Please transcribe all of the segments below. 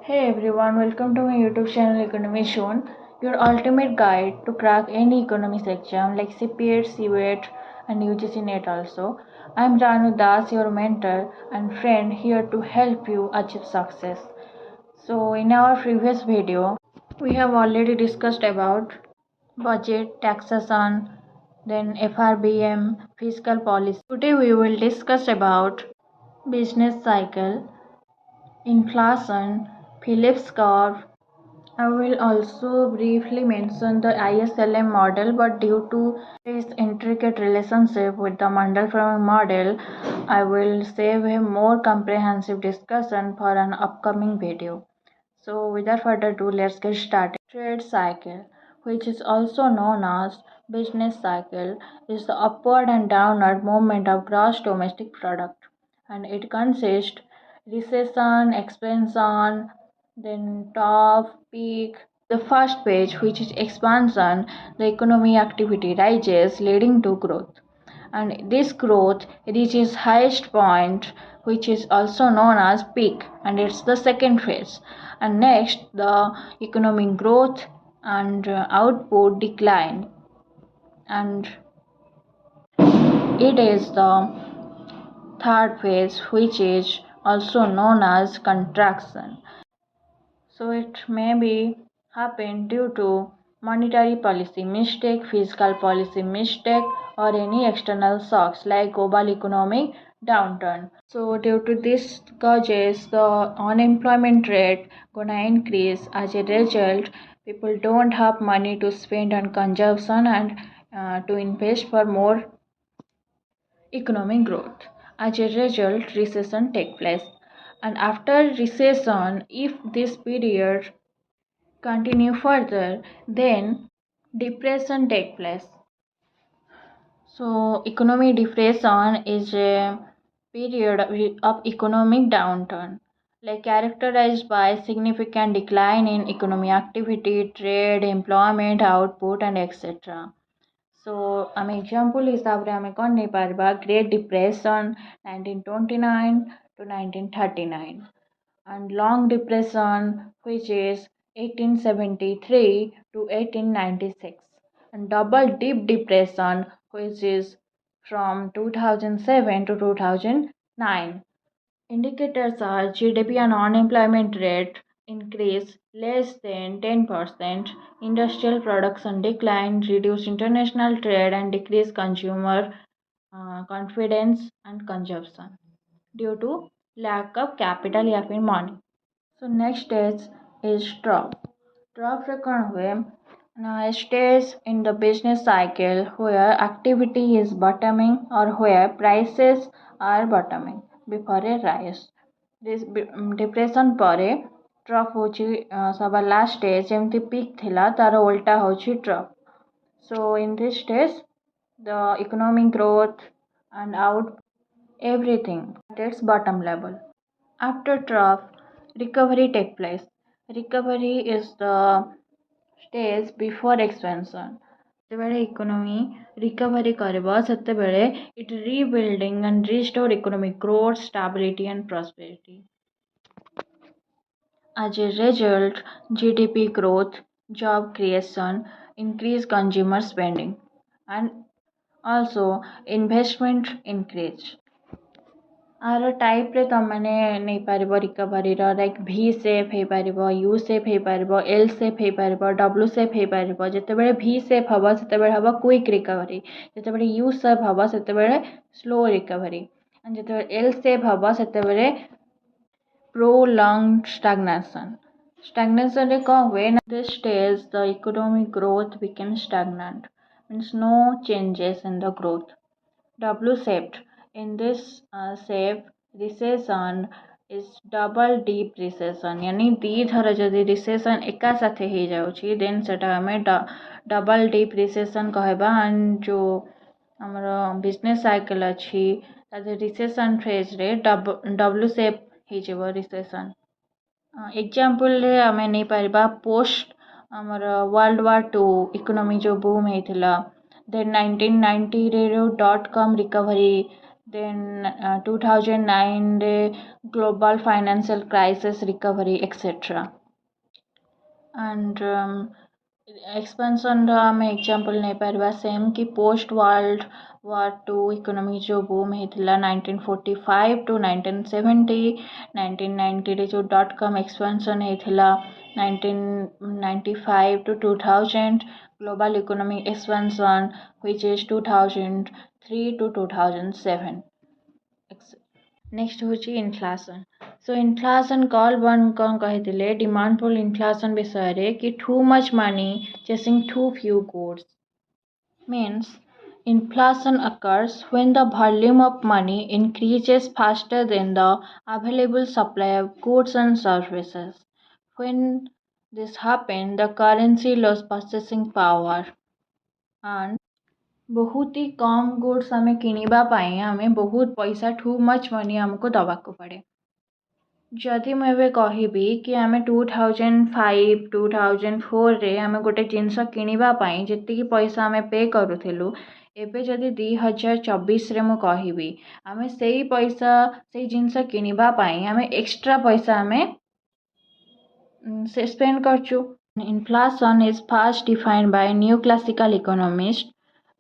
Hey everyone, welcome to my YouTube channel Economy Shown, your ultimate guide to crack any economics exam like CPAT, CWAT and UGC NET also. I'm Ranu Das, your mentor and friend here to help you achieve success. So in our previous video, we have already discussed about budget, taxation, then FRBM, fiscal policy. Today we will discuss about business cycle, inflation, Phillips curve. I will also briefly mention the ISLM model, but due to its intricate relationship with the Mandel-Fleming model, I will save a more comprehensive discussion for an upcoming video. So without further ado, let's get started. Trade cycle, which is also known as business cycle, is the upward and downward movement of gross domestic product, and it consists recession, expansion, then top, peak. The first page, which is expansion, the economy activity rises, leading to growth. And this growth reaches highest point, which is also known as peak, and it's the second phase. And next, the economic growth and output decline, and it is the third phase, which is also known as contraction. So it may be happen due to monetary policy mistake, fiscal policy mistake, or any external shocks like global economic downturn. So due to this causes, the unemployment rate gonna increase. As a result, people don't have money to spend on consumption and to invest for more economic growth. As a result, recession take place. And after recession, if this period continue further, then depression take place. So economic depression is a period of economic downturn, like characterized by significant decline in economic activity, trade, employment, output, and etc. So ଆମେ example ହିସାବରେ ଆମେ କ'ଣ ନେଇପାରିବା great depression 1929 to 1939 and long depression which is 1873 to 1896 and double deep depression which is from 2007 to 2009. Indicators are GDP and unemployment rate increase less than 10%, industrial production decline, reduced international trade, and decreased consumer confidence and consumption due to lack of capital या फिर money. So next stage is drop. Drop रे कौन हुए? Now, a stage in the business cycle where activity is bottoming or where prices are bottoming before a rise. This depression ପରେ drop होची सभा last stage जेमती peak थिला तार उल्टा होची drop. So in this stage, the economic growth and out everything at its bottom level. After drop, recovery take place. Recovery is the stage before expansion. ଯେତେବେଳେ economy recovery କରିବ ସେତେବେଳେ it rebuilding and restore economic growth, stability and prosperity. As a result, GDP growth, job creation, increased consumer spending, and also investment increase. आर type रे तमने नहीं पारिबो recovery रो like V shape हे पारिबो, U शेप हे पारिबो, L शेप हे पारिबो, W शेप हे पारिबो. जेतेबेले V शेप हबो सेतेबेले हबो क्विक रिकवरी, जेतेबेले U शेप हबो सेतेबेले स्लो रिकवरी, एंड जेतेबेले L शेप हबो सेतेबेले prolonged stagnation. Stagnation रे कौन हुए ना this stage the economic growth became stagnant, means no changes in the growth. W shaped. In this shape, recession is double deep recession. यानी दी थर जदि recession एका साथे ही जाउची then सेटा हमें double deep recession कहबा and जो हमर business cycle अछि तादे recession phase रे W shape ही जेबो recession. एग्जांपल रे हमें नहीं पारिबा पोस्ट हमर वर्ल्ड वार 2 इकोनॉमी जो बूम हेतिला then 1990 रे dot com recovery, then 2009 global financial crisis recovery etc. and expansion ଆମେ ଏକ୍ଜାମ୍ପଲ୍ ନେଇପାରିବା ସେମ୍ କି ପୋଷ୍ଟ ୱାର୍ 2 ଇକୋନୋମି ଯେଉଁ ବୁମ୍ ହେଇଥିଲା 1945 to 1970 1990ରେ ଯେଉଁ .com ଏକ୍ସପାନ୍ସନ୍ ହେଇଥିଲା 1995 to 2000 global economic expansion which is 2003 to 2007. Next होची inflation so inflation call one कौन कही डिमांड पुल इनफ्लेशन विषय कि too much money chasing too few goods means inflation occurs when the volume of money increases faster than the available supply of goods and services. When this happens, the currency loses purchasing power and बहुत ही कम goods आम किणवा आम बहुत पैसा to much money आमको दवाक पड़े जदि मुझे कहबी कि आम 2005 2004 रे आम गोटे जिनस किणवाई जी पैसा आम पे करूँ एबे जदि 2024 रे मु कहबी आम से पैसा से जिनस किणवाई आम एक्स्ट्रा पैसा आम spend करचु. Inflation is first defined by neoclassical economists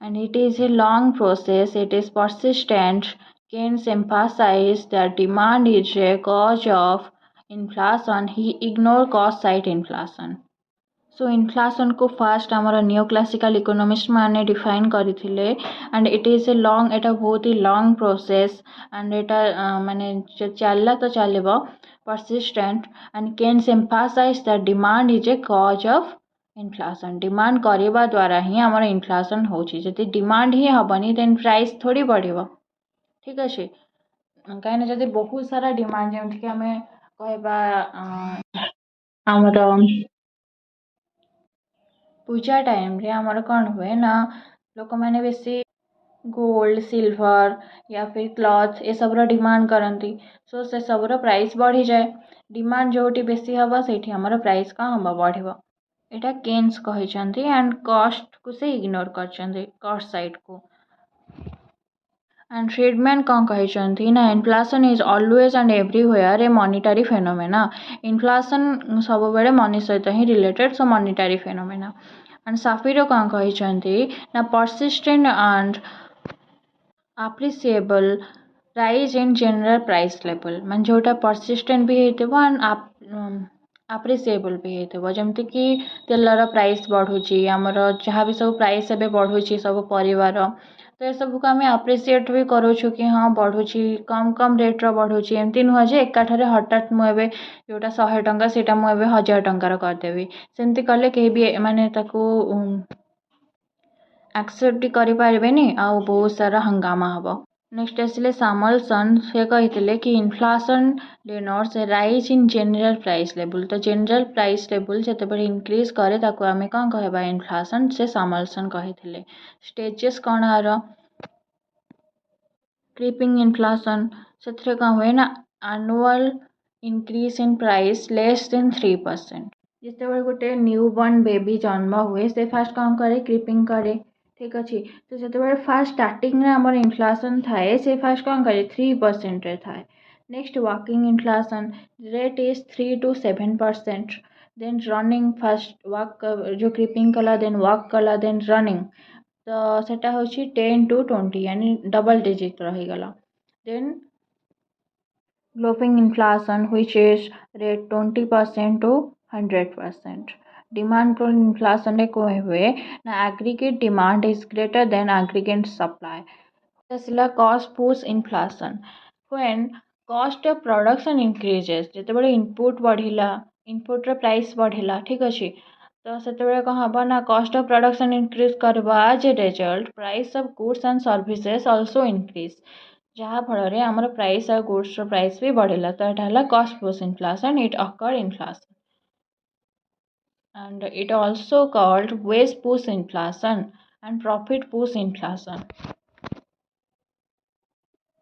and it is a long process. It is persistent. Keynes emphasized that demand is a cause of inflation. He ignored cost side inflation. So inflation को fast आमर neo classical economist मैंने define करथिले and it is a long एटा बहुत ही long process and एटा माने चलला तो चलेबो persistent and Keynes emphasise that demand is a cause of inflation demand करबा द्वारा ही आमर इनफ्लेशन होची जदि डिमांड ही हबनी देन प्राइस थोड़ी बढ़िबो ठीक अछि कहीं जदि बहुत सारा डिमांड जेमति कि हमें कहबा आमर पूजा टाइम रे आमर कौन हुए ना लोक मैंने बेसी गोल्ड सिल्वर या फिर क्लथ ये सब डिमांड करती सो से सब प्राइस बढ़ी जाए डिमांड जोटी बेसी हम से प्राइस कौन हम बढ़ एटा केन्स कहते एंड कॉस्ट को से इग्नोर कर कॉस्ट साइड को एंड फ्रीडमैन कौन कहते ना inflation is always and everywhere a monetary phenomena inflation सब बेले मनी सहित ही related so monetary phenomena and Shapiro कौन कहते ना persistent and appreciable rise in general price level ମାନେ जोटा persistent भी ହେଇଥିବ and appreciable भी ହେଇଥିବ ଯେମିତି କି ତେଲର ପ୍ରାଇସ୍ ବଢ଼ୁଛି ଆମର ଯାହା ବି ସବୁ ପ୍ରାଇସ୍ ଏବେ ବଢ଼ୁଛି ସବୁ ପରିବାର ତ ଏସବୁକୁ ଆମେ ଆପ୍ରିସିଏଟ୍ ବି କରୁଛୁ କି ହଁ ବଢ଼ୁଛି କମ୍ ରେଟ୍ର ବଢ଼ୁଛି ଏମିତି ନୁହଁ ଯେ ଏକାଠାରେ ହଠାତ୍ ମୁଁ ଏବେ ଯେଉଁଟା 100 ଟଙ୍କା ସେଇଟା ମୁଁ ଏବେ 1000 ଟଙ୍କାର କରିଦେବି ସେମିତି କଲେ କେହି ବି ମାନେ ତାକୁ एक्सेप्ट କରିପାରିବେନି ଆଉ ବହୁତ ସାରା ହଙ୍ଗାମା ହେବ नेक्स्ट आसिले सामलसन से कहते कि inflation denotes A rise in general price level तो जनरल प्राइस लेवल जिते इनक्रीज करे ताको आमे कौन कहबा इनफ्लेशन से सामलसन कहते स्टेजेस कौन आर क्रीपिंग इनफ्लेशन से कौन हुए ना annual increase in price less than 3% जिते गोटे न्यू बॉर्न बेबी जन्म हुए से फास्ट कौन करे क्रीपिंग करे ठीक अच्छे तो जो फास्ट स्टार्टिंग आमर इनफ्लेशन थाए से फास्ट कौन करे 3% थाए next walking inflation rate is 3 to 7% then running fast walk जो क्रीपिंग कला देन वर्क कला देन रनिंग तो सेटा होची 10 to 20 यानी डबल डिजिट रहीगला then galloping inflation which is rate 20% to 100% demand pull inflation रे कोहे हुए ना aggregate demand is greater than aggregate supply असला cost push inflation when cost of production increases जेतेबेले इनपुट बढ़िला इनपुट रे प्राइस बढ़िला ठीक अछि तो सेतेबेले कौन हबा ना कॉस्ट ऑफ प्रोडक्शन इंक्रीज करबा as a result price of goods and services also increase जहाँ फल आमर प्राइस और गुड्स प्राइस भी बढ़िला तो यहाँ है cost push inflation it occur inflation and it also called wage push inflation and profit push inflation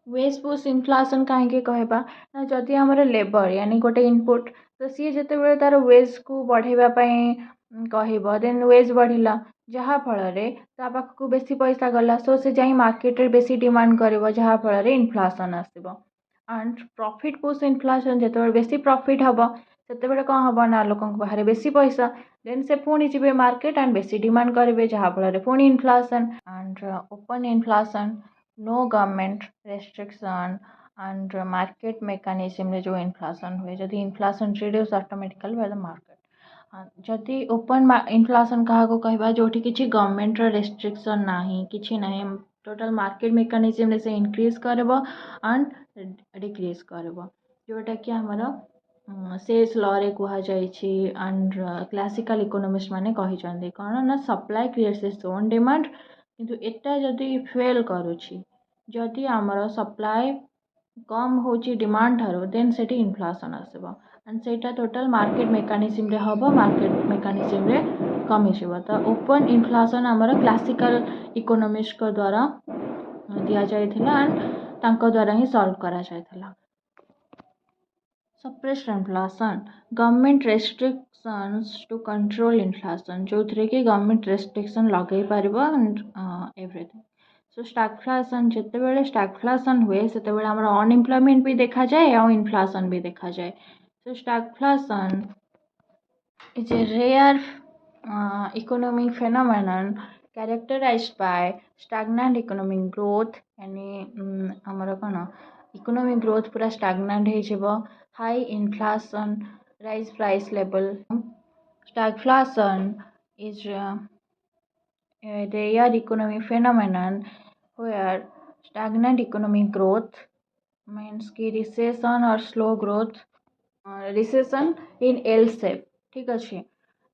wage push inflation कहीं कहबा ना जदि आमर लेबर यानी गोटे इनपुट तो सी जिते तार वेज को बढ़ावा କହିବ ଦେନ୍ ୱେଜ୍ ବଢ଼ିଲା ଯାହାଫଳରେ ତା ପାଖକୁ ବେଶୀ ପଇସା ଗଲା ସୋ ସେ ଯାଇ ମାର୍କେଟରେ ବେଶୀ ଡିମାଣ୍ଡ କରିବ ଯାହାଫଳରେ ଇନଫ୍ଲାସନ୍ ଆସିବ ଆଣ୍ଡ ପ୍ରଫିଟ୍ ପୁସ୍ ଇନଫ୍ଲାସନ୍ ଯେତେବେଳେ ବେଶୀ ପ୍ରଫିଟ୍ ହେବ ସେତେବେଳେ କ'ଣ ହେବ ନା ଲୋକଙ୍କ ପାଖରେ ବେଶୀ ପଇସା ଦେନ୍ ସେ ପୁଣି ଯିବେ ମାର୍କେଟ ଆଣ୍ଡ ବେଶୀ ଡିମାଣ୍ଡ କରିବେ ଯାହାଫଳରେ ପୁଣି inflation and open inflation no government restriction and market mechanism जो इनफ्लेशन हुए जदि inflation reduce automatically by the market जदि ओपन इनफ्लेशन क्या कहवा जो किसी गवर्नमेंट रेस्ट्रिक्शन ना कि ना टोटल मार्केट मेकानिज्म से इनक्रीज कर एंड डिक्रीज कर जोटा कि आमर सेल्स लॉ रे कह एंड क्लासिकल इकोनॉमिस्ट माने कही कौन ना supply creates its own demand किंतु एटा जदि फेल करुछि जदि आमर सप्लाई कम होची डिमांड ठारो देन सेठी इनफ्लेशन आसबो एंड सेटा टोटल मार्केट मेकानिज्म रे हबो मार्केट मेकानिज्म रे कमी छिबो त ओपन इनफ्लेशन आमर क्लासिकल इकोनॉमिस्ट को द्वारा दिया जायथिला एंड तांको द्वारा ही सॉल्व करा जायथिला suppressed inflation government restrictions to control inflation जो थे कि गवर्नमेंट रेस्ट्रिक्शन लगे पारिबो एंड एवरीथिंग सो स्टैगफ्लेशन जितेबाला स्टैगफ्लेशन हुए से अनएम्प्लॉयमेंट भी देखा जाए और इनफ्लेशन भी देखा जाए so stagflation is a rare economic phenomenon characterized by stagnant economic growth यानी आमर कौन इकोनॉमिक ग्रोथ पूरा स्टाग्नांट हो high inflation rise price level stagflation is a rare economic phenomenon where stagnant economic growth means कि recession or slow growth recession in L shape ठीक अच्छे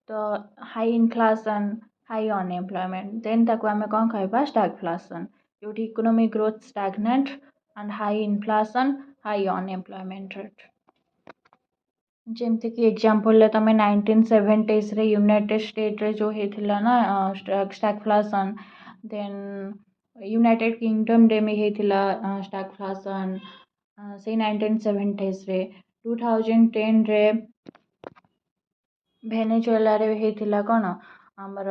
तो high inflation high unemployment then ताको आमे कौन कहबा स्टैगफ्लेशन जोठी economic growth stagnant and high inflation high unemployment rate जमती कि एग्जांपल तुम 1970s रे यूनाइटेड स्टेट रे जो होता ना स्टैगफ्लेशन देन यूनाइटेड किंगडम रे में होता स्टैगफ्लेशन से 1970s रे 2010 रे भेनेजुएला रे होता कौन आमर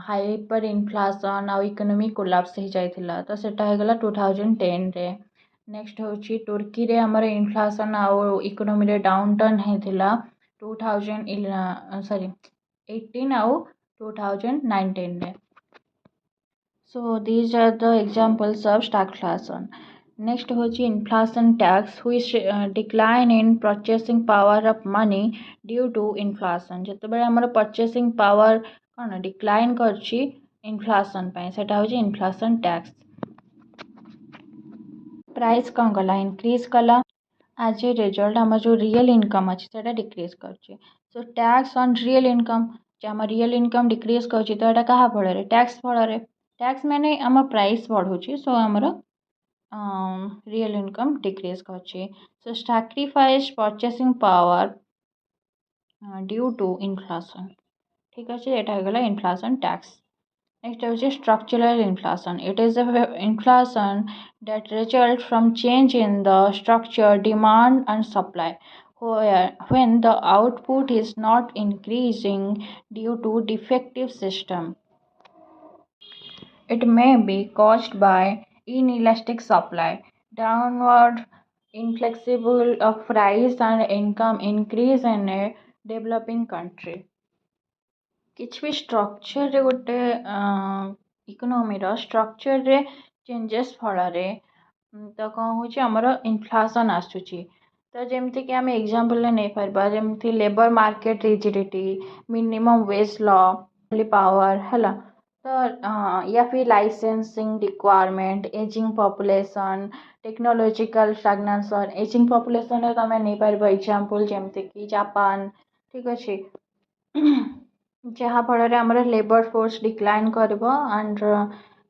हाइपर इनफ्लेशन आउ इकोनॉमिक कोलैप्स हो जाइथिला तो सेटा होगला 2010 रे नेक्स्ट होची तुर्की रे आमर इनफ्लेशन आउ इकोनॉमी रे डाउन टर्न होता 2018 आउ 2019 रे so these are the examples of stagflation next होची inflation tax which decline in purchasing power of money due to inflation जेतेबेले हमर purchasing power कौन डिक्लाइन करछि इनफ्लेशन पे सेटा होची इनफ्लेशन टैक्स प्राइस कौन कला इंक्रीज कला एज ए रिजल्ट आम जो रियल इनकम अच्छे से डिक्रीज कर so tax on real income जो आम रियल इनकम डिक्रीज कर तो यहाँ क्या फल टैक्स फल टैक्स मैंने आम प्राइस बढ़ुची सो आमर रियल इनकम डिक्रीज कर so sacrifice purchasing power due to inflation ठीक अच्छे यहाँ होगा इनफ्लेशन टैक्स नेक्स्ट है structural inflation. It is a inflation that results from change in the structure, demand and supply. When the output is not increasing due to defective system, it may be caused by inelastic supply, downward inflexible of price and income increase in a developing country. किसी भी structure रे गोटे economy रो structure रे changes फल तो कौन हो आमर इनफ्लेशन आसूची तो जमती कि आम एग्जांपल नहीं पार्बा जमती labour market rigidity minimum wage law power है तो या फिर licensing requirement ageing population technological stagnation ageing population तुम नहीं पार एग्जांपल जमती कि जापान ठीक अच्छे जहाँफल आमर लेबर फोर्स डिक्लाइन कर एंड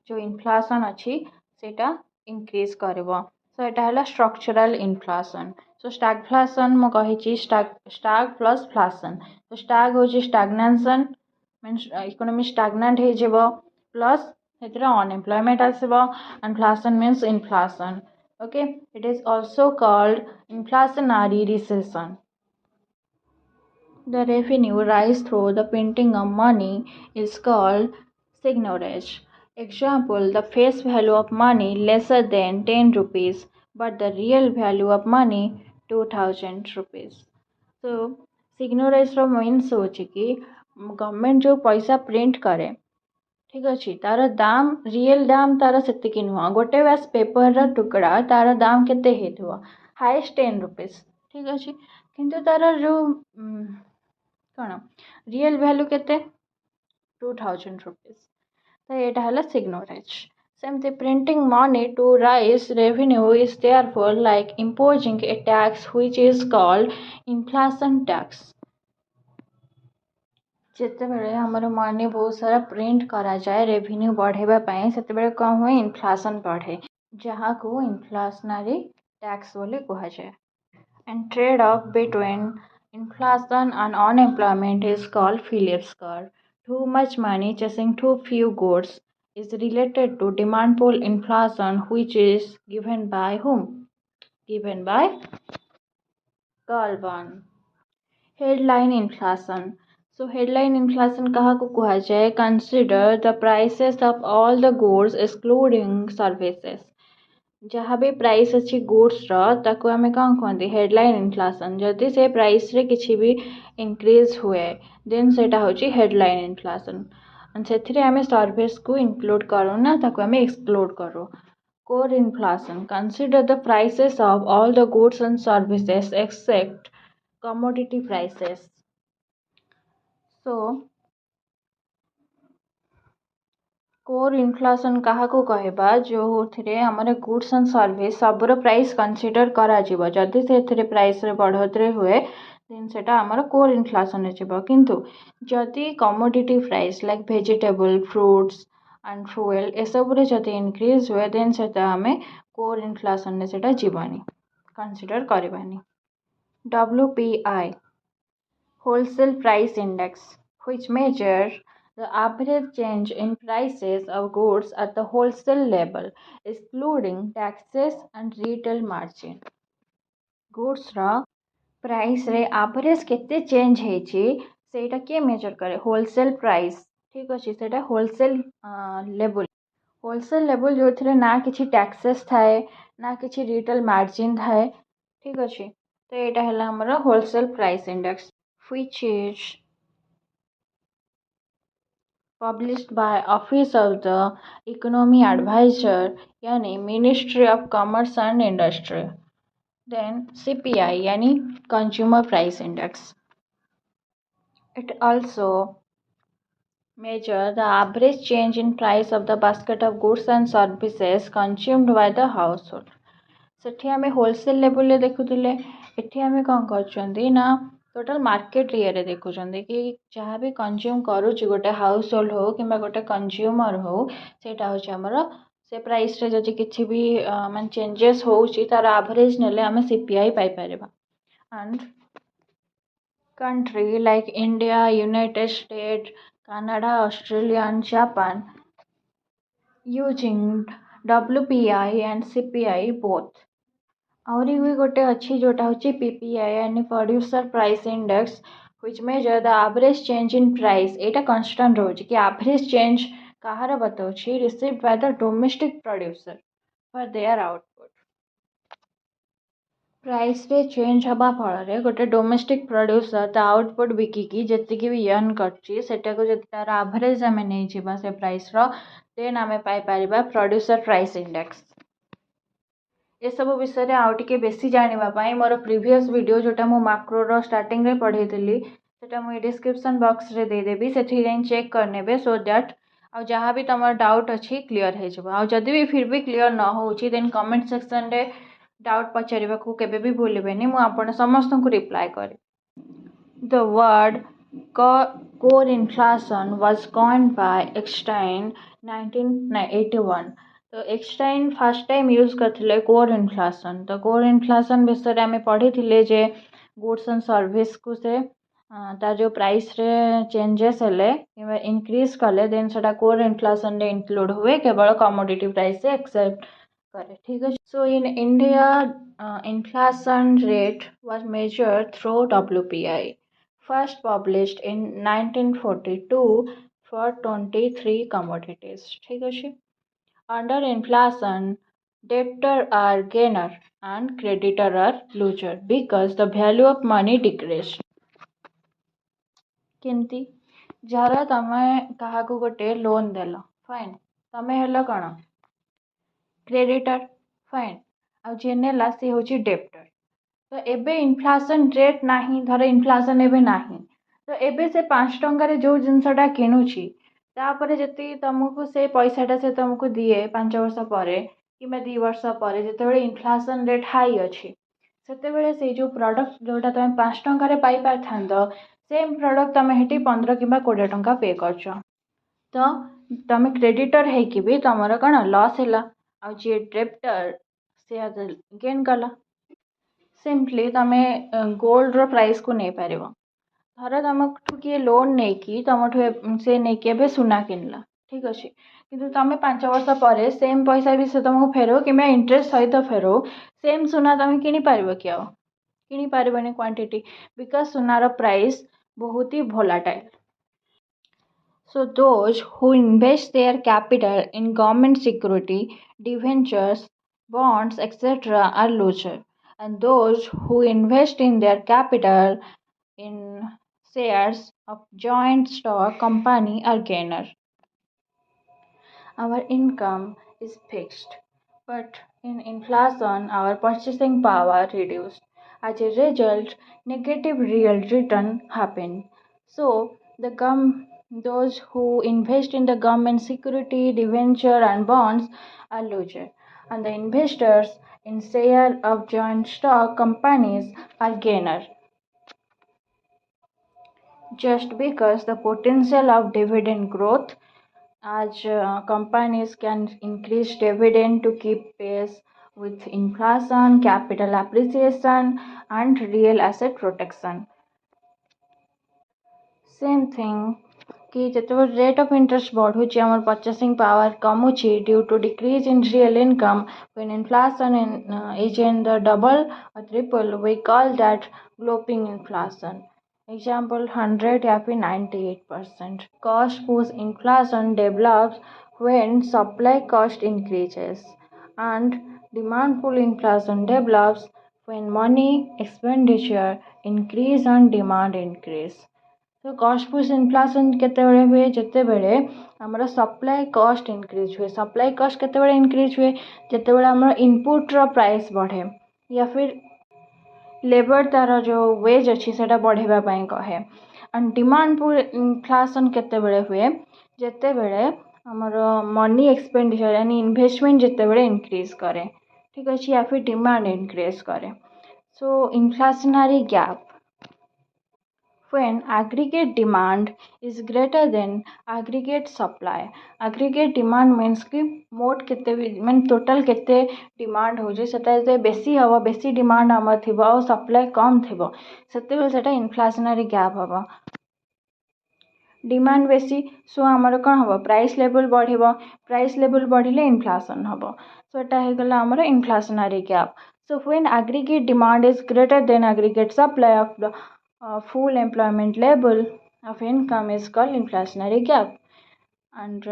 जो इनफ्लेशन अच्छी सेटा इंक्रीज कर सो यहाँ है स्ट्रक्चरल इनफ्लेशन सो स्टैगफ्लेशन मुझे स्टैग प्लस फ्लेशन तो स्टैग हूँ स्टैग्नेशन मीन्स इकोनॉमी स्टैग्नेंट हो प्लस अनएम्प्लॉयमेंट आसो and flation means inflation okay it is also called inflationary recession The revenue rise through the printing of money is called signorage. Example, the face value of money lesser than 10 rupees, but the real value of money 2000 rupees. So, signorage ର means ହେଉଛି କି government ଯେଉଁ ପଇସା print କରେ ଠିକ୍ ଅଛି ତାର ଦାମ real ଦାମ ତାର ସେତିକି ନୁହଁ ଗୋଟେ ବାସ୍ ପେପରର ଟୁକଡ଼ା ତାର ଦାମ କେତେ ହେଇଥିବ ହାଏଷ୍ଟ 10 rupees ଠିକ୍ ଅଛି କିନ୍ତୁ ତାର ଯେଉଁ କ'ଣ ରିଏଲ ଭ୍ୟାଲୁ କେତେ 2000 rupees ତ ଏଇଟା ହେଲା signorage ସେମିତି printing money to raise revenue is therefore like imposing a tax which is called inflation tax ଯେତେବେଳେ ଆମର ମନି ବହୁତ ସାରା ପ୍ରିଣ୍ଟ କରାଯାଏ ରେଭିନ୍ୟୁ ବଢ଼େଇବା ପାଇଁ ସେତେବେଳେ କ'ଣ ହୁଏ ଇନଫ୍ଲାସନ୍ ବଢ଼େ ଯାହାକୁ ଇନଫ୍ଲାସନାରୀ ଟ୍ୟାକ୍ସ ବୋଲି କୁହାଯାଏ and trade-off between inflation and unemployment is called Phillips curve. Too much money chasing too few goods is related to demand pull inflation which is given by whom? Given by Carl Van. Headline inflation. So headline inflation kahaku kuhajaye? Consider the prices of all the goods excluding services. जहाँ भी price अच्छी goods ताकू आम कौन कहते headline inflation जदि से price रे किसी भी इंक्रीज हुए देन सेटा होची हेडलाइन इनफ्लेशन से आम सर्विस को इंक्लूड करूना ताकू आम एक्सक्लूड करूँ core inflation consider the prices of all the goods and services except commodity prices so core inflation काहाकू कहबा जो आमर गुड्स एंड सर्विस सबुर प्राइस कंसीडर करा जदि से प्राइस रे बढ़ोतरी हुए देन सेटा आमर कोर इनफ्लेशन किंतु जदि commodity price like vegetable fruits and fuel एसबुरे जदि इनक्रीज हुए देन सेटा आमे कोर इनफ्लेशन सेटा जीवानी कंसीडर करबानी WPI wholesale price index which measures the average change in prices of goods at the wholesale level, excluding taxes and retail margin. Goods रा price रे एवरेज केते चेंज हेची सेटा के मेजर करे होलसेल प्राइस ठीक अछि सेटा होलसेल लेवल जो थिरे ना किछि टैक्सेस थाए ना किछि रिटेल मार्जिन थाए ठीक अछि तो एटा हला हमर wholesale price index which is published by Office of the Economy Advisor yani Ministry of Commerce and Industry. Then CPI yani Consumer Price Index. It also measure the average change in price of the basket of goods and services consumed by the household. सेठी आमे wholesale level देखुले एठी आमे कौन करछंदी ना total market रे देखुछंदी कि जहाँ भी consume करूची गोटे हाउस होल्ड हो कि गोटे कंज्यूमर हो सेटा होची हमर से प्राइस रे जदि किछि भी मान चेंजेस होउची तार एवरेज नेले आमे सीपीआई पाई परबा and country like India United State Canada Australia and Japan using WPI and CPI both आउरी भी गोटे अच्छी जोटा होची PPI यानी producer price index which measure the average change in price एटा कांस्टेंट रोची कि एवरेज चेंज कहार बताउची received by the domestic producer for their output price रे चेंज हबा फल रे गोटे डोमेस्टिक प्रोड्यूसर ता आउटपुट बिकिकी जेतिकी भी अर्न करची सेटा को जति तार एवरेज आमे नै जिबा से प्राइस रो देन आमे पाई परिबा प्रोड्यूसर प्राइस इंडेक्स ये सब विषय में आउ टिके बेसी जानापी मोर प्रीवियस वीडियो जोटा मु माक्रोर स्टार्टिंग रे पढ़ी सेटा मुझे डिस्क्रिप्शन बॉक्स रे देदेवी से चेक करने सो दैट आ जहाँ भी तुम डाउट अच्छी क्लीयर हो जदि भी फिर भी क्लीयर न हो देन कमेंट सेक्शन रे डाउट पचार को केबे भी भूलें मुझे समस्त को रिप्लाई करे the word core inflation was coined by Einstein 1981 तो एक्सटाइन फर्स्ट टाइम यूज करते कोर इनफ्लेशन तो कोर इनफ्लेशन विषय आम पढ़ी जे गुड्स एंड सर्विस को से तार जो प्राइस रे चेंजेस हेले इंक्रीज कले देन सेटा कोर इनफ्लेशन रे इंक्लूड हुए केवल कमोडिटी प्राइस से एक्सेप्ट करे ठीक है so in India inflation rate was measured through WPI first published in 1942 for 23 commodities. ठीक है. Under inflation, debtor are gainer and creditor are loser because the value of money decreased. केमती jar तमे क्या गोटे loan देल fine तमे hello कौन creditor fine आ जी नेला सी हूँ डेप्टर तो एबे इनफ्लेशन रेट नाही धर इनफ्लेशन एबे नाही तो एबे से 5 टंकार जो जिनसटा किणुची तापर जति तुमको से पैसाटा से तुमको दिए 5 वर्ष पर कि 2 वर्ष पर जिते इनफ्लेशन रेट हाई अच्छी सेतेबेले से जो प्रोडक्ट जोटा तुम 5 टंकार पाई पार सेम प्रोडक्ट तुम हेटी 15 कि 20 टंका पे करछ तो तुम क्रेडिटर है भी तुमर कौन लॉस है आ जी डेप्टर से गेन कला सिंपली तुम गोल्ड रो प्राइस को नहीं पार धर तुमठू किए लोन नहीं कि तुमठू से नहीं के सुना किनला ठीक अच्छे कि तुम 5 वर्ष पर सेम पैसा भी से तुमको फेरो कि इंटरेस्ट सहित फेरो सेम सुना तुम कि पार कि किनी पारबनी क्वांटिटी बिकॉज सुनार प्राइस बहुत ही volatile. So those who invest their capital in government security, debentures, bonds, etc. are loser, and those who invest in their capital in shares of joint stock company are gainer. Our income is fixed, but in inflation, our purchasing power reduced. As a result, negative real return happen. So, those who invest in the government security, debenture, and bonds are loser, and the investors in share of joint stock companies are gainer. Just because the potential of dividend growth as companies can increase dividend to keep pace with inflation, capital appreciation, and real asset protection. Same thing कि जिते rate of interest बढ़ुची आम purchasing power कमुची due to decrease in real income when inflation is in the double or triple we call that galloping inflation example 100 या फिर 98%. Cost push inflation develops when supply cost increases and demand pull inflation develops when money expenditure increase and demand increase. तो cost push inflation केतेबेले हुए जेतेबेले हमर supply cost increase हुए supply cost केतेबेले increase हुए जेतेबेले हमर इनपुट रो प्राइस बढ़े या फिर लेबर तार जो वेज अच्छी से बढ़ेवा कहे एंड डिमांड पुल इन्फ्लेशन केतेबेले हुए जेतेबेले हमर मनी एक्सपेंडिचर यानी इन्वेस्टमेंट जेतेबेले इंक्रीज करे ठीक अच्छे या फिर डिमांड इंक्रीज करे so inflationary gap when aggregate demand is greater than aggregate supply. Aggregate demand means कि मोट केते मान टोटल केते डिमांड हो जे सेटा जे बेसी हवा बेसी डिमांड हमर थिबो और सप्लाई कम थिबो सेते बेल सेटा इन्फ्लेशनरी गैप हवा डिमांड बेसी सो हमर कोन हबो प्राइस लेवल बढ़िबो प्राइस लेवल बढ़िले इन्फ्लेशन हबो सो एटा हे गला हमर inflationary gap so when aggregate demand is greater than aggregate supply of the full employment level of income is called inflationary gap and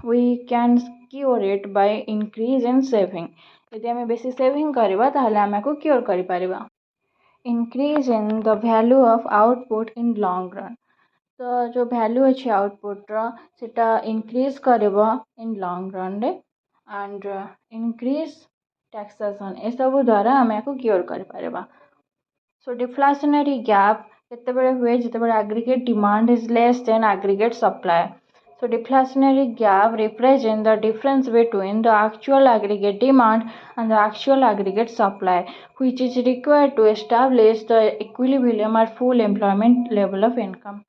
we can cure it by increase in saving यदि आम बेसी saving करवा ताहले आम को cure करि परिबा increase in the value of output in long run तो जो वैल्यू अच्छे आउटपुट रो सेटा इंक्रीज करबो इन लॉन्ग रन रे एंड इंक्रीज टैक्सेशन ए सब द्वारा आम को क्योर कर परिबा सो डिफ्लेशनरी गैप केतेबेले हुए जेतेबेले aggregate demand is less than aggregate supply. So deflationary gap represent the difference between the actual aggregate demand and the actual aggregate supply, which is required to establish the equilibrium or full employment level of income.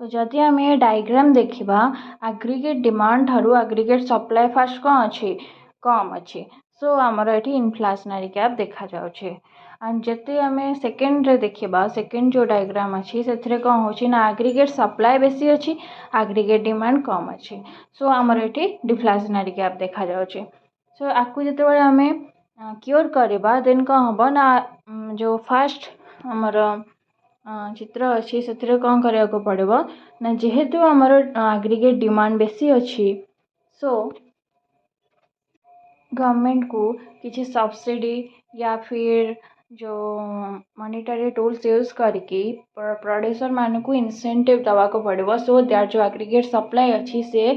तो जदि आम ये diagram देखा aggregate demand ठारू aggregate supply fast कौन अच्छी कम अच्छी सो आमर ये इन्फ्लेशनरी गैप देखा जाउछे एंड जते आम सेकेंड रे देखा सेकेंड जो डायग्राम अच्छी से कौन हो ना aggregate supply बेसी अच्छी aggregate demand कम अच्छी सो आमर ये डिफ्लेशनरी गैप देखा जाउछे सो आपको जिते आम क्योर करवा देन कौन हम ना जो फास्ट आमर चित्र अच्छी से कौन करा पड़ो ना जेहेतु आमर एग्रीगेट डिमांड बेसी अच्छी सो गवर्नमेंट को किसी सब्सिडी या फिर जो मॉनिटरी टूल्स यूज करके प्रोड्यूसर मान को इंसेंटिव दवा को पड़ो सो दैट जो एग्रीगेट सप्लाई अच्छी से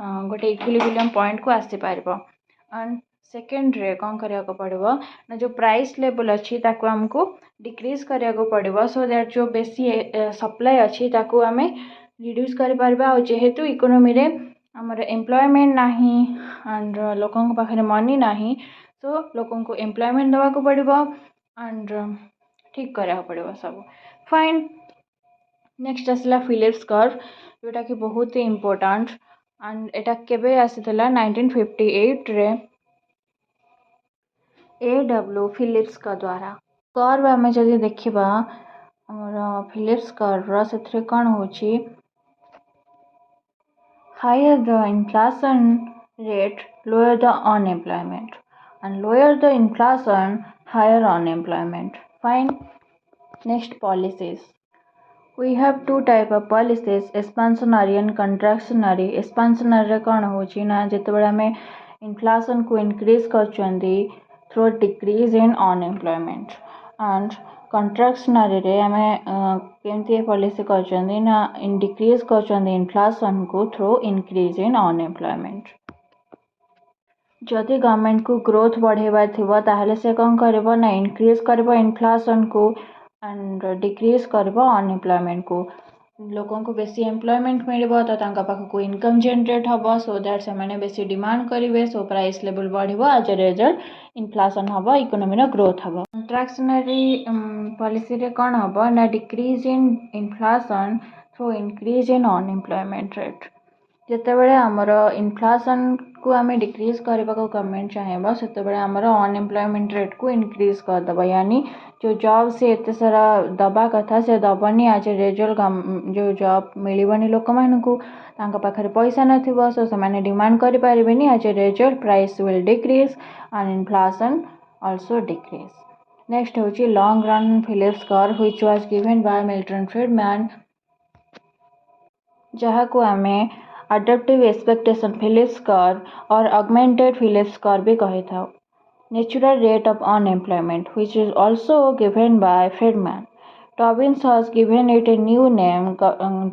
गोटे इक्विलिब्रियम पॉइंट को आसी पार एंड सेकेंड रे कौन करा पड़ो ना जो प्राइस लेवल अच्छी ताको हमको डिक्रीज करा पड़ो सो दैट जो बेसी सप्लाई अच्छी ताको आम रिड्यूस कर जेहेतु इकोनोमी रे आमर एम्प्लॉयमेंट नहीं एंड लोकों पाखे मनी नहीं तो लोकों को एम्प्लॉयमेंट देवा पड़ो एंड ठीक करा पड़ो सब फाइन। नेक्स्ट आसला फिलिप्स कर्व जोटा कि बहुत ही इम्पोर्टाट एंड एटा केबे आसीथिला 1958 रे A.W. फिलिप्स का द्वारा कर्व आम जदि देखा आमर फिलिप्स कर्व से कौन होची higher the inflation rate lower the unemployment and lower the inflation higher unemployment fine। next policies we have two type of policies expansionary and contractionary। expansionary कौन होची ना जितेबाला आम इन्फ्लेशन को इनक्रीज करचंदी through decrease in unemployment and contractionary रे आम केमती policy करचंदी ना इन डिक्रीज करचंदी इन्फ्लेशन को थ्रू इनक्रीज इन अनएम्प्लॉयमेंट। जदि गवर्नमेंट को ग्रोथ बढ़ेबार थिबो ताहले से कौन करबो ना इनक्रीज करबो इन्फ्लेशन को एंड डिक्रीज करबो अनएम्प्लॉयमेंट को लोकों को बेसी एम्प्लॉयमेंट मिलबो तो तांका पाखको इनकम जनरेट हबो सो दैट से माने बेसी डिमांड करिवे सो प्राइस लेवल बढ़िबो एज ए रिजल्ट इन्फ्लेशन हबो इकोनॉमी रो ग्रोथ हबो। कंट्राक्शनरी पॉलिसी रे कौन हबो ना decrease in inflation through increase in unemployment rate. जितेबाला आमर इन्फ्लेशन को आम डिक्रीज करने को गवर्नमेंट चाहेबा से आमर अनएम्प्लॉयमेंट रेट को इनक्रीज करदेव यानी जो जॉब से एत सारा दबा कथा से दबनी आज ए रिजल्ट जो जॉब मिलबनी लोक मानू पाखे पैसा नथिबो सो से डिमांड करें आज a result price will decrease and inflation also decrease. Next हूँ long run Phillips curve which was given by Milton Friedman जहाँ को आम अडप्टिव एक्सपेक्टेशन फिलिप्स कर्व और ऑगमेंटेड फिलिप्स कर्व भी कही था। Natural rate of unemployment which is also given by Friedman Tobin's has given it a new name.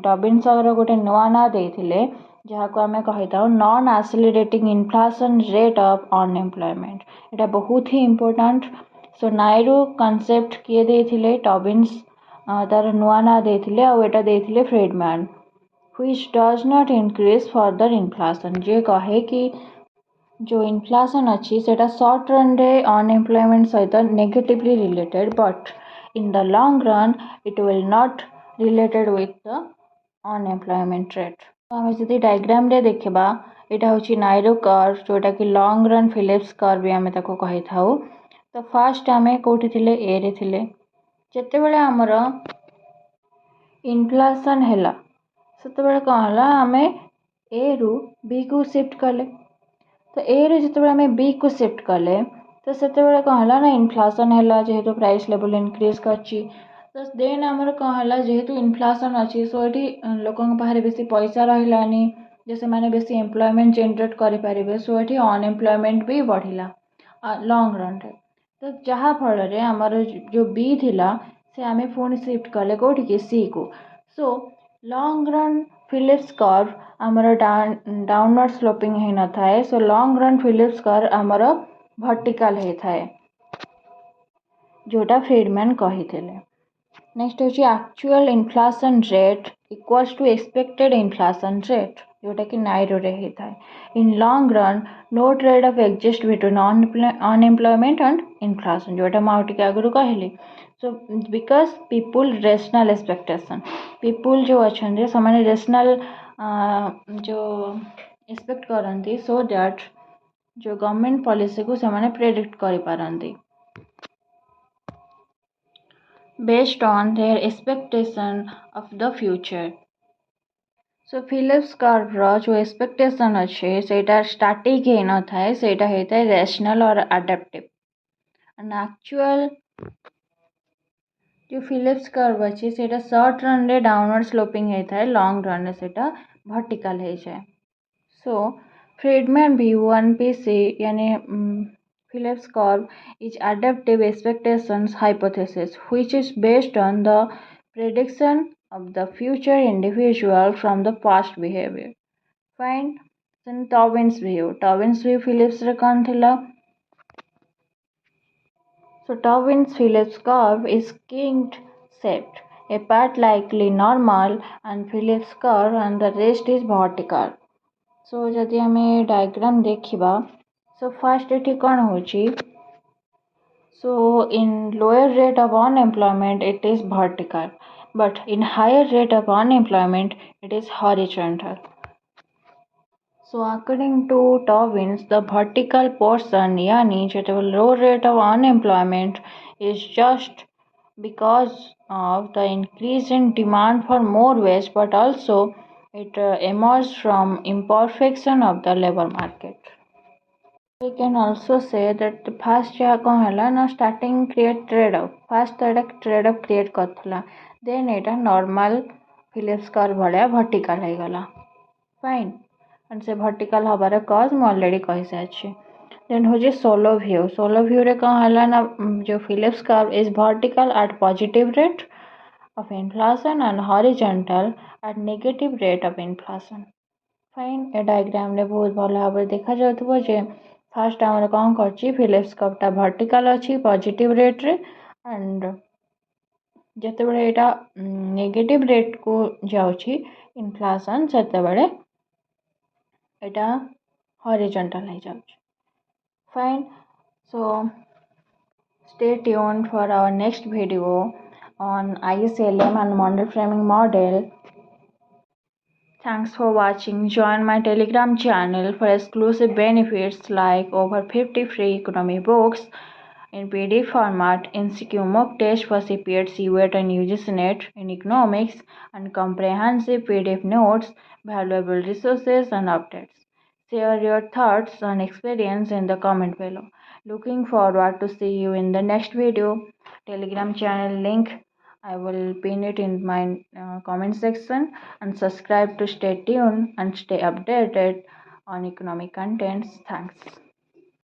Tobin's गोटे नुआ ना देथिले जहाँ को आम कही था non accelerating inflation rate of unemployment. एटा बहुत ही इम्पोर्टेंट सो नायरू कॉन्सेप्ट किए देथिले टॉबिन्स तार नुआ ना देथिले आ एटा देथिले Friedman which does not increase further inflation। जे कहे कि जो इन्फ्लेशन अच्छी सेटा शॉर्ट रन रे अनएम्प्लॉयमेंट सहित negatively related but in the long run it will not related with the unemployment rate. आम जदि डायग्राम रे देखा यहाँ हूँ नायरो कर्व जोटा कि लॉन्ग रन फिलिप्स कर्व भी आम कही था। तो फास्ट आम कौटी थिले ए रे थिले जेतेबेले आमर इन्फ्लेशन हैला सेतेबेले कौन है आम ए रु बी को शिफ्ट कले तो ए रु जिते आम बी को शिफ्ट कले तो सेतेबेले कौन है ना इन्फ्लेशन है जेहेतु प्राइस लेवल इनक्रीज करची तो देन आमर कौन है जेहेतु इन्फ्लेशन अच्छी सो ये लोकों पाखे बेसी पैसा रही जे से बेसी एम्प्लॉयमेंट जनरेट करें सो ये अनएम्प्लॉयमेंट भी बढ़ला लॉन्ग रन रे तो जहाँ फल आमर जो बी थिला से आम पुणी शिफ्ट कले कौटी कि सी को so long run Phillips curve आमर डाउनवर्ड स्लोपिंग है न थाए so long run Phillips curve आमर वर्टिकल होता है जोटा फ्रीडमैन कही थे। नेक्स्ट हूँ actual inflation rate equals to expected inflation rate जोटा कि नायरो रे होता है। In long run no trade off exist between unemployment and inflation जोटा मुझे आगुरी कहली so because people rational expectation people जो अच्छा से रेशनल जो एक्सपेक्ट करती सो दैट जो गवर्नमेंट पॉलिसी को से प्रेडिक्ट कर पारती based on their expectation of the future। So Phillips curve जो एक्सपेक्टेशन अच्छे सेटा स्टैटिक है न थाए सेटा होता है रैशनल और अडैप्टिव एंड एक्चुअल जो फिलिप्स कर्व अच्छी से सर्ट रन रे डाउनवर्ड स्लोपिंग होता है लॉन्ग रन रे सेटा वर्टिकल हो जाए सो फ्रीडमैन भी वन पी सी यानी Phillips curve is adaptive expectations hypothesis which is based on the prediction of the future individual from the past behavior. Find Tobin's view. Tobin's view Phillips रे कौन थिला? So Tobin's Phillips curve is kinked shaped, a part likely normal and Phillips curve and the rest is vertical. So जदि आमे diagram देखिबा so first एठी कौन होची so in lower rate of unemployment it is vertical but in higher rate of unemployment it is horizontal. So according to Tobin the vertical portion yani जेतेबेले low rate of unemployment is just because of the increase in demand for more wage but also it emerged from imperfection of the labor market. We can also say that the first जहाँ कौन है ना starting create trade off first trade off create करथला then एटा normal Phillips curve भलिया vertical हो गला fine and से vertical हबार cause मैं already कहि सारिछि then होजे solo view रे कौन है ना जो Phillips curve is vertical at positive rate of inflation and horizontal at negative rate of inflation. Fine A diagram रे बहुत भल भाव देखा जाउथबो जे फास्ट आमर कौन करछि फिलिप्स कर्वटा वर्टिकल अछि पॉजिटिव रेट रे एंड जेतेबेले एटा नेगेटिव रेट को जाउछि इन्फ्लेशन सेतेबेले एटा हॉरिजॉन्टल हो जाउछि fine so stay tuned for our next video on ISLM and model framing model. Thanks for watching. Join my Telegram channel for exclusive benefits like over 50 free economy books in PDF format, MCQ mock test for CPET, CWET and UGC NET in economics, and comprehensive PDF notes, valuable resources and updates. Share your thoughts and experience in the comment below. Looking forward to see you in the next video. Telegram channel link I will pin it in my comment section and subscribe to stay tuned and stay updated on economic contents. Thanks.